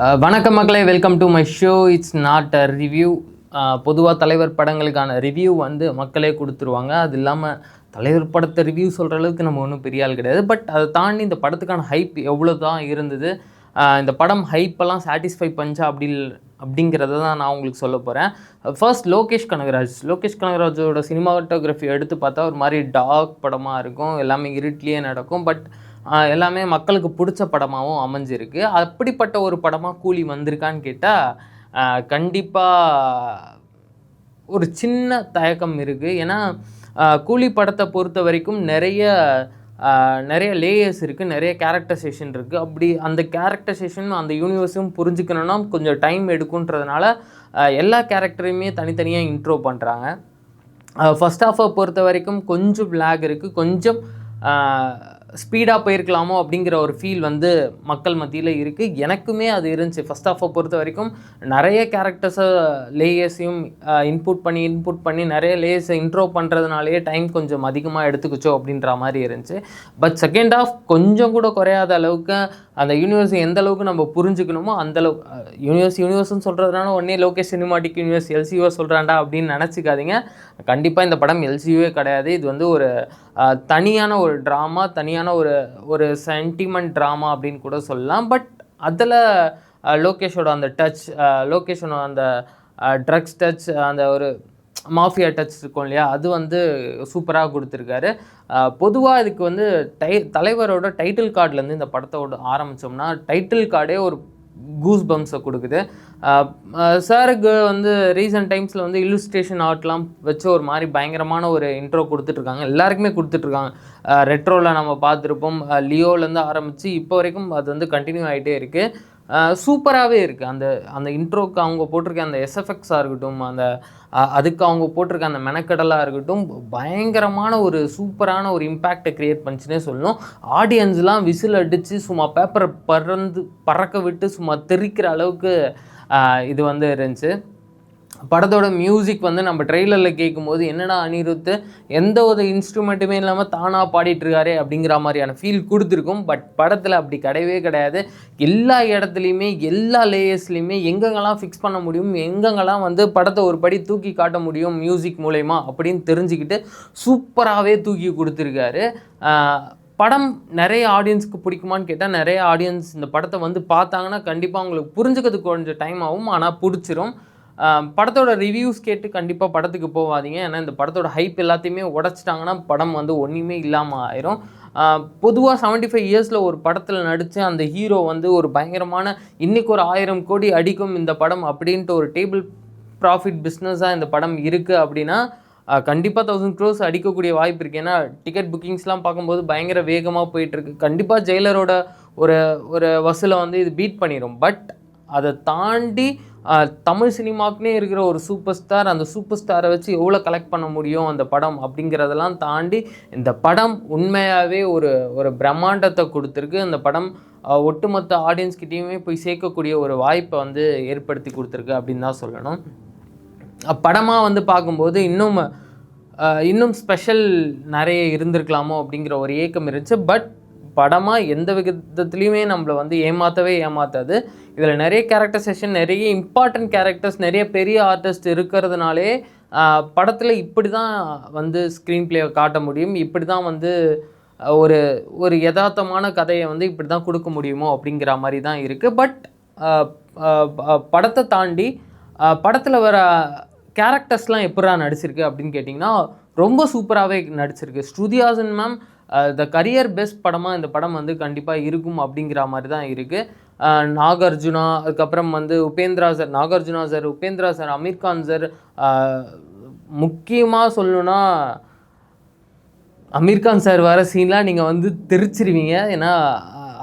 வணக்கம் மக்களே, welcome to my show. It's not a review. பொதுவாக தலைவர் படங்களுக்கான ரிவ்யூ வந்து மக்களே கொடுத்துருவாங்க. அது இல்லாமல் தலைவர் படத்தை ரிவ்யூ சொல்கிற அளவுக்கு நம்ம ஒன்றும் பெரிய ஆள் கிடையாது. பட் அதை தாண்டி இந்த படத்துக்கான ஹைப் எவ்வளோ தான் இருந்தது, இந்த படம் ஹைப்பெல்லாம் சாட்டிஸ்ஃபை பண்ணிச்சா அப்படிங்கிறத தான் நான் உங்களுக்கு சொல்ல போகிறேன். ஃபர்ஸ்ட் லோகேஷ் கனகராஜோட சினிமாட்டோகிராஃபி எடுத்து பார்த்தா ஒரு மாதிரி டார்க் படமாக இருக்கும். எல்லாமே இருட்டிலேயே நடக்கும். பட் எல்லாமே மக்களுக்கு பிடிச்ச படமாகவும் அமைஞ்சிருக்கு. அப்படிப்பட்ட ஒரு படமாக கூலி வந்திருக்கான்னு கேட்டால் கண்டிப்பாக ஒரு சின்ன தயக்கம் இருக்குது. ஏன்னா கூலி படத்தை பொறுத்த வரைக்கும் நிறைய லேயர்ஸ் இருக்குது, நிறைய கேரக்டரைசேஷன் இருக்குது. அப்படி அந்த கேரக்டரைசேஷன் அந்த யூனிவர்ஸும் புரிஞ்சுக்கணுன்னா கொஞ்சம் டைம் எடுக்குன்றதுனால எல்லா கேரக்டரையுமே தனித்தனியாக இன்ட்ரோ பண்ணுறாங்க. ஃபர்ஸ்ட் ஹாஃபை பொறுத்த வரைக்கும் கொஞ்சம் லேக் இருக்குது, கொஞ்சம் ஸ்பீடாக போயிருக்கலாமோ அப்படிங்கிற ஒரு ஃபீல் வந்து மக்கள் மத்தியில் இருக்குது. எனக்குமே அது இருந்துச்சு. ஃபஸ்ட் ஹாஃபை பொறுத்த வரைக்கும் நிறைய கேரக்டர்ஸை லேயர்ஸையும் இன்புட் பண்ணி நிறைய லேயர்ஸை இன்ட்ரோ பண்ணுறதுனாலேயே டைம் கொஞ்சம் அதிகமாக எடுத்துக்கிச்சோ அப்படின்ற மாதிரி இருந்துச்சு. பட் செகண்ட் ஹாஃப் கொஞ்சம் கூட குறையாத அளவுக்கு அந்த யூனிவர்ஸ் எந்த அளவுக்கு நம்ம புரிஞ்சுக்கணுமோ அந்தளவுக்கு யூனிவர்ஸ்னு சொல்கிறதுனால உடனே லோகேஷ் சினிமாட்டிக் யூனிவர்ஸ் எல்சியூ சொல்கிறாண்டா அப்படின்னு நினச்சிக்காதீங்க. கண்டிப்பாக இந்த படம் எல்சியூவே கிடையாது. இது வந்து ஒரு தனியான ஒரு ட்ராமா, தனியான ஒரு சென்டிமெண்ட் ட்ராமா அப்படின்னு கூட சொல்லலாம். பட் அதில் லோகேஷோட அந்த டச், லோகேஷோட அந்த ட்ரக்ஸ் டச், அந்த ஒரு மாஃபியா டச் இருக்கும் இல்லையா, அது வந்து சூப்பராக கொடுத்துருக்காரு. பொதுவாக இதுக்கு வந்து தலைவரோட டைட்டில் கார்ட்லேருந்து இந்த படத்தோட ஆரம்பித்தோம்னா டைட்டில் கார்டே ஒரு கூஸ் பம்ப்ஸை கொடுக்குது. சாருக்கு வந்து ரீசன்ட் டைம்ஸில் வந்து இல்லுஸ்ட்ரேஷன் ஆர்ட்லாம் வச்சு ஒரு மாதிரி பயங்கரமான ஒரு இன்ட்ரோ கொடுத்துட்ருக்காங்க. எல்லாருக்குமே கொடுத்துட்ருக்காங்க. ரெட்ரோவில் நம்ம பார்த்துருப்போம். லியோலேருந்து ஆரம்பித்து இப்போ வரைக்கும் அது வந்து கண்டினியூ ஆகிட்டே இருக்குது. சூப்பராகவே இருக்குது. அந்த இன்ட்ரோக்கு அவங்க போட்டிருக்க அந்த எஸ்எஃப்எக்ஸாக இருக்கட்டும், அதுக்கு அவங்க போட்டிருக்க அந்த மெனக்கடலாக இருக்கட்டும், பயங்கரமான ஒரு சூப்பரான ஒரு இம்பேக்டை க்ரியேட் பண்ணிச்சுன்னே சொல்லணும். ஆடியன்ஸ்லாம் விசில் அடித்து சும்மா பேப்பரை பறக்க விட்டு சும்மா தெரிக்கிற அளவுக்கு இது வந்து இருந்துச்சு. படத்தோட மியூசிக் வந்து நம்ம ட்ரெய்லரில் கேட்கும்போது என்னடா அனிருத்து எந்த ஒரு இன்ஸ்ட்ருமெண்ட்டுமே இல்லாமல் தானாக பாடிட்டுருக்காரு அப்படிங்கிற மாதிரியான ஃபீல் கொடுத்துருக்கும். பட் படத்தில் அப்படி கிடையவே கிடையாது. எல்லா இடத்துலையுமே எல்லா லேயர்ஸ்லையுமே எங்கெங்கெல்லாம் ஃபிக்ஸ் பண்ண முடியும், எங்கெங்கெல்லாம் வந்து படத்தை ஒரு படி தூக்கி காட்ட முடியும் மியூசிக் மூலயமா அப்படின்னு தெரிஞ்சுக்கிட்டு சூப்பராகவே தூக்கி கொடுத்துருக்காரு. படம் நிறைய ஆடியன்ஸுக்கு பிடிக்குமான்னு கேட்டால் நிறைய ஆடியன்ஸ் இந்த படத்தை வந்து பார்த்தாங்கன்னா கண்டிப்பாக அவங்களுக்கு புரிஞ்சுக்கிறதுக்கு கொஞ்சம் டைம் ஆகும், ஆனால் பிடிச்சிரும். படத்தோட ரிவ்யூஸ் கேட்டு கண்டிப்பாக படத்துக்கு போகாதீங்க. ஏன்னா இந்த படத்தோட ஹைப் எல்லாத்தையுமே உடச்சிட்டாங்கன்னா படம் வந்து ஒன்றுமே இல்லாமல் ஆயிரும். பொதுவாக 75 இயர்ஸில் ஒரு படத்தில் நடித்து அந்த ஹீரோ வந்து ஒரு பயங்கரமான இன்றைக்கி ஒரு 1000 கோடி அடிக்கும் இந்த படம் அப்படின்ட்டு ஒரு டேபிள் ப்ராஃபிட் பிஸ்னஸாக இந்த படம் இருக்குது அப்படின்னா கண்டிப்பாக 1000 crores அடிக்கக்கூடிய வாய்ப்பு இருக்குது. ஏன்னா டிக்கெட் புக்கிங்ஸ்லாம் பார்க்கும்போது பயங்கர வேகமாக போயிட்டுருக்கு. கண்டிப்பாக ஜெயிலரோட ஒரு வசூலை வந்து இது பீட் பண்ணிடும். பட் அதை தாண்டி தமிழ் சினிமாக்குனே இருக்கிற ஒரு சூப்பர் ஸ்டார், அந்த சூப்பர் ஸ்டாரை வச்சு எவ்வளோ கலெக்ட் பண்ண முடியும் அந்த படம் அப்படிங்கிறதெல்லாம் தாண்டி இந்த படம் உண்மையாகவே ஒரு பிரம்மாண்டத்தை கொடுத்துருக்கு. இந்த படம் ஒட்டுமொத்த ஆடியன்ஸ்கிட்டையுமே போய் சேர்க்கக்கூடிய ஒரு வாய்ப்பை வந்து ஏற்படுத்தி கொடுத்துருக்கு அப்படின்னு தான் சொல்லணும். படமாக வந்து பார்க்கும்போது இன்னும் ஸ்பெஷல் நிறைய இருந்திருக்கலாமோ அப்படிங்கிற ஒரு ஏக்கம் இருந்துச்சு. பட் படமாக எந்த விதத்துலேயுமே நம்மளை வந்து ஏமாற்றாது. இதில் நிறைய கேரக்டரைசேஷன், நிறைய இம்பார்ட்டன்ட் கேரக்டர்ஸ், நிறைய பெரிய ஆர்டிஸ்ட் இருக்கிறதுனாலே படத்தில் இப்படி தான் வந்து ஸ்க்ரீன் பிளேயை காட்ட முடியும், இப்படி தான் வந்து ஒரு யதார்த்தமான கதையை வந்து இப்படி தான் கொடுக்க முடியுமோ அப்படிங்கிற மாதிரி தான் இருக்குது. பட் படத்தை தாண்டி படத்தில் வர கேரக்டர்ஸ்லாம் எப்படா நடிச்சிருக்கு அப்படின்னு கேட்டிங்கன்னா ரொம்ப சூப்பராகவே நடிச்சிருக்கு. Shruti Haasan ma'am the career best படமாக இந்த படம் வந்து கண்டிப்பாக இருக்கும் அப்படிங்கிற மாதிரி தான் இருக்குது. நாகார்ஜுனா, அதுக்கப்புறம் வந்து உபேந்திரா சார், அமீர்கான் சார், முக்கியமாக சொல்லணுன்னா அமீர்கான் சார் வர சீன்லாம் நீங்கள் வந்து தெரிச்சிருவீங்க. ஏன்னா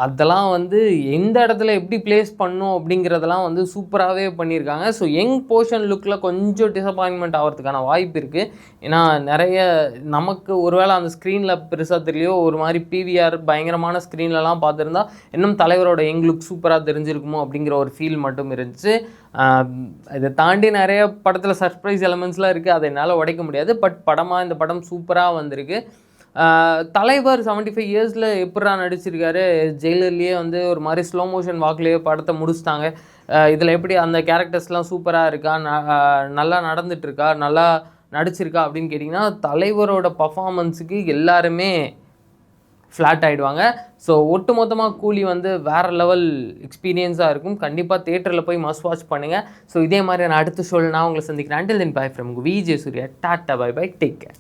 அதெல்லாம் வந்து எந்த இடத்துல எப்படி பிளேஸ் பண்ணும் அப்படிங்கிறதெல்லாம் வந்து சூப்பராகவே பண்ணியிருக்காங்க. ஸோ யங் போர்ஷன் லுக்கில் கொஞ்சம் டிசப்பாயின்மெண்ட் ஆகிறதுக்கான வாய்ப்பு இருக்குது. ஏன்னா நிறைய நமக்கு ஒருவேளை அந்த ஸ்க்ரீனில் பெருசாக தெரியலையோ, ஒரு மாதிரி பிவிஆர் பயங்கரமான ஸ்க்ரீன்லலாம் பார்த்துருந்தா இன்னும் தலைவரோட யங் லுக் சூப்பராக தெரிஞ்சிருக்குமோ அப்படிங்கிற ஒரு ஃபீல் மட்டும் இருந்துச்சு. இதை தாண்டி நிறைய படத்தில் சர்ப்ரைஸ் எலமெண்ட்ஸ்லாம் இருக்குது, அதை என்னால் உடைக்க முடியாது. பட் படமாக இந்த படம் சூப்பராக வந்திருக்கு. தலைவர் 75 இயர்ஸில் எப்படா நடிச்சிருக்காரு, ஜெயிலர்லேயே வந்து ஒரு மாதிரி ஸ்லோ மோஷன் வாக்லேயே படத்தை முடிச்சிட்டாங்க. இதில் எப்படி அந்த கேரக்டர்ஸ்லாம் சூப்பராக இருக்கா, நல்லா நடந்துட்டுருக்கா, நல்லா நடிச்சிருக்கா அப்படின்னு கேட்டிங்கன்னா தலைவரோட பர்ஃபார்மன்ஸுக்கு எல்லாருமே ஃப்ளாட் ஆகிடுவாங்க. ஸோ ஒட்டு மொத்தமாக கூலி வந்து வேறு லெவல் எக்ஸ்பீரியன்ஸாக இருக்கும். கண்டிப்பாக தேட்டரில் போய் மஸ்ட் வாட்ச் பண்ணுங்கள். ஸோ இதே மாதிரி நான் அடுத்த ஷோவில் நான் உங்களை சந்திக்கிறேன். Until then bye from VJ Surya. Tata bye bye, take care.